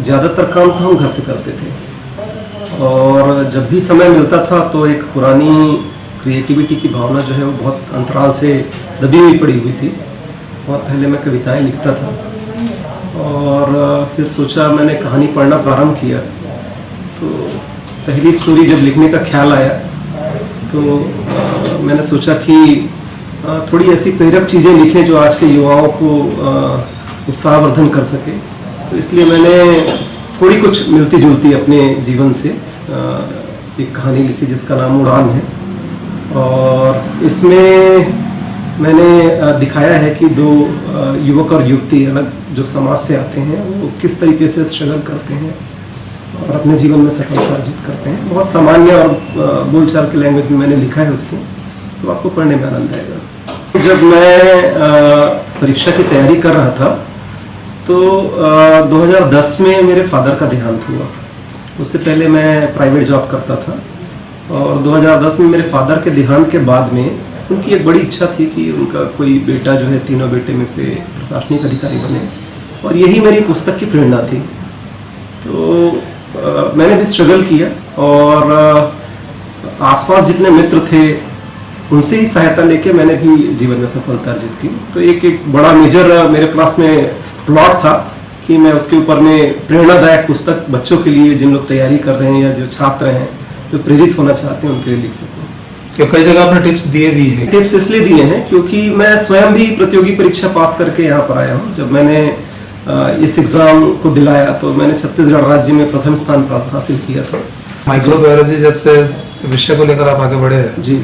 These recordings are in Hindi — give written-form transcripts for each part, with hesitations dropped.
ज़्यादातर काम तो हम घर से करते थे और जब भी समय मिलता था तो एक पुरानी क्रिएटिविटी की भावना जो है वो बहुत अंतराल से दबी हुई पड़ी हुई थी। और पहले मैं कविताएं लिखता था और फिर सोचा, मैंने कहानी पढ़ना प्रारंभ किया तो पहली स्टोरी जब लिखने का ख्याल आया तो मैंने सोचा कि थोड़ी ऐसी प्रेरक चीज़ें लिखें जो आज के युवाओं को उत्साहवर्धन कर सके। तो इसलिए मैंने थोड़ी कुछ मिलती जुलती अपने जीवन से एक कहानी लिखी जिसका नाम उड़ान है। और इसमें मैंने दिखाया है कि दो युवक और युवती अलग जो समाज से आते हैं वो किस तरीके से स्ट्रगल करते हैं और अपने जीवन में सफलता अर्जित करते हैं। बहुत सामान्य और बोलचाल के लैंग्वेज में मैंने लिखा है उसको, तो आपको पढ़ने में आनंद आएगा। जब मैं परीक्षा की तैयारी कर रहा था तो 2010 में मेरे फादर का देहांत हुआ। उससे पहले मैं प्राइवेट जॉब करता था और 2010 में मेरे फादर के देहांत के बाद में उनकी एक बड़ी इच्छा थी कि उनका कोई बेटा जो है, तीनों बेटे में से प्रशासनिक अधिकारी बने और यही मेरी पुस्तक की प्रेरणा थी। तो मैंने भी स्ट्रगल किया और आसपास जितने मित्र थे उनसे ही सहायता लेके मैंने भी जीवन में सफलता अर्जित की। तो एक बड़ा मेजर मेरे पास में प्लॉट था कि मैं उसके ऊपर में प्रेरणादायक पुस्तक बच्चों के लिए, जिन लोग तैयारी कर रहे हैं या जो छात्र हैं जो प्रेरित होना चाहते हैं, उनके लिए लिख सकूं। क्यों कई जगह आपने टिप्स दिए भी हैं? टिप्स इसलिए दिए हैं क्योंकि मैं स्वयं भी प्रतियोगी परीक्षा पास करके यहाँ पर आया हूँ। जब मैंने इस एग्जाम को दिलाया तो मैंने छत्तीसगढ़ राज्य में प्रथम स्थान हासिल किया था। माइक्रोबायोलॉजी जैसे विषय को लेकर आप आगे बढ़े हैं जी,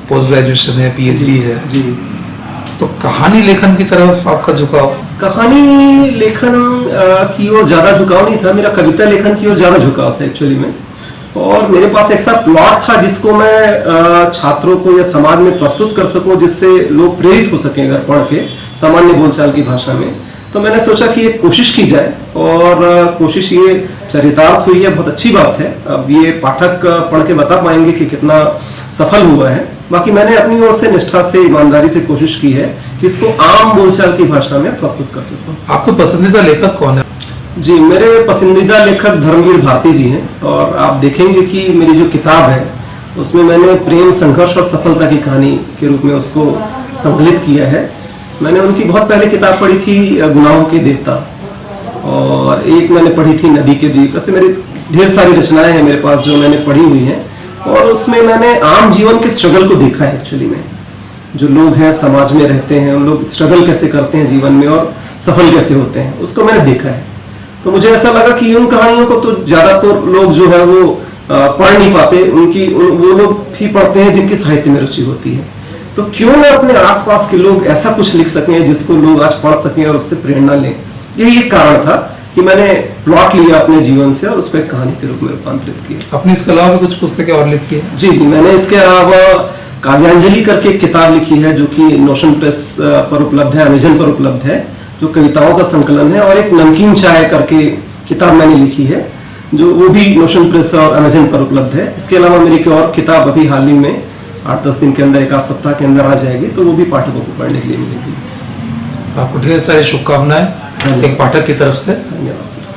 पोस्ट ग्रेजुएशन है, पीएचडी है जी। तो कहानी लेखन की तरफ आपका झुकाव? कहानी लेखन की ओर ज़्यादा झुकाव नहीं था, मेरा कविता लेखन की ओर ज़्यादा झुकाव था एक्चुअली में। और मेरे पास ऐसा प्लॉट था जिसको मैं छात्रों को या समाज में प्रस्तुत कर सकूं, जिससे लोग प्रेरित हो सकें अगर पढ़ के सामान्य बोलचाल की भाषा में। तो मैंने सोचा कि एक कोशिश की जाए और कोशिश ये चरितार्थ हुई है, बहुत अच्छी बात है। अब ये पाठक पढ़ के बता पाएंगे कि कितना सफल हुआ है। बाकी मैंने अपनी ओर से निष्ठा से, ईमानदारी से कोशिश की है कि इसको आम बोलचाल की भाषा में प्रस्तुत कर सकूं। आपको पसंदीदा लेखक कौन है? जी, मेरे पसंदीदा लेखक धर्मवीर भारती जी हैं और आप देखेंगे कि मेरी जो किताब है उसमें मैंने प्रेम, संघर्ष और सफलता की कहानी के रूप में उसको संकलित किया है। मैंने उनकी बहुत पहले किताब पढ़ी थी गुनाहों के देवता, और एक मैंने पढ़ी थी नदी के द्वीप। ऐसे मेरी ढेर सारी रचनाएं हैं मेरे पास जो मैंने पढ़ी हुई हैं और उसमें मैंने आम जीवन के स्ट्रगल को देखा है। एक्चुअली में जो लोग हैं, समाज में रहते हैं, उन लोग स्ट्रगल कैसे करते हैं जीवन में और सफल कैसे होते हैं, उसको मैंने देखा है। तो मुझे ऐसा लगा कि उन कहानियों को तो ज़्यादातर लोग जो है वो पढ़ नहीं पाते, वो लोग ही पढ़ते हैं जिनकी साहित्य में रुचि होती है। तो क्यों ना अपने आसपास के लोग ऐसा कुछ लिख सकें जिसको लोग आज पढ़ सकें और उससे प्रेरणा लें। यही एक कारण था कि मैंने प्लॉट लिया अपने जीवन से और उसको एक कहानी के रूप में रूपांतरित किया। अपनी इसके अलावा भी कुछ पुस्तकें और लिखी है? जी, मैंने इसके अलावा काव्यांजलि करके एक किताब लिखी है जो कि नोशन प्रेस पर उपलब्ध है, अमेजन पर उपलब्ध है, जो कविताओं का संकलन है। और एक नमकीन चाय करके किताब मैंने लिखी है जो वो भी नोशन प्रेस और अमेजन पर उपलब्ध है। इसके अलावा मेरी एक और किताब अभी हाल ही में 8-10 दिन के अंदर, एक आध सप्ताह के अंदर आ जाएगी, तो वो भी पाठकों को पढ़ने के लिए मिलेगी। आपको ढेर सारी शुभकामनाएं एक पाठक की तरफ से। धन्यवाद सर।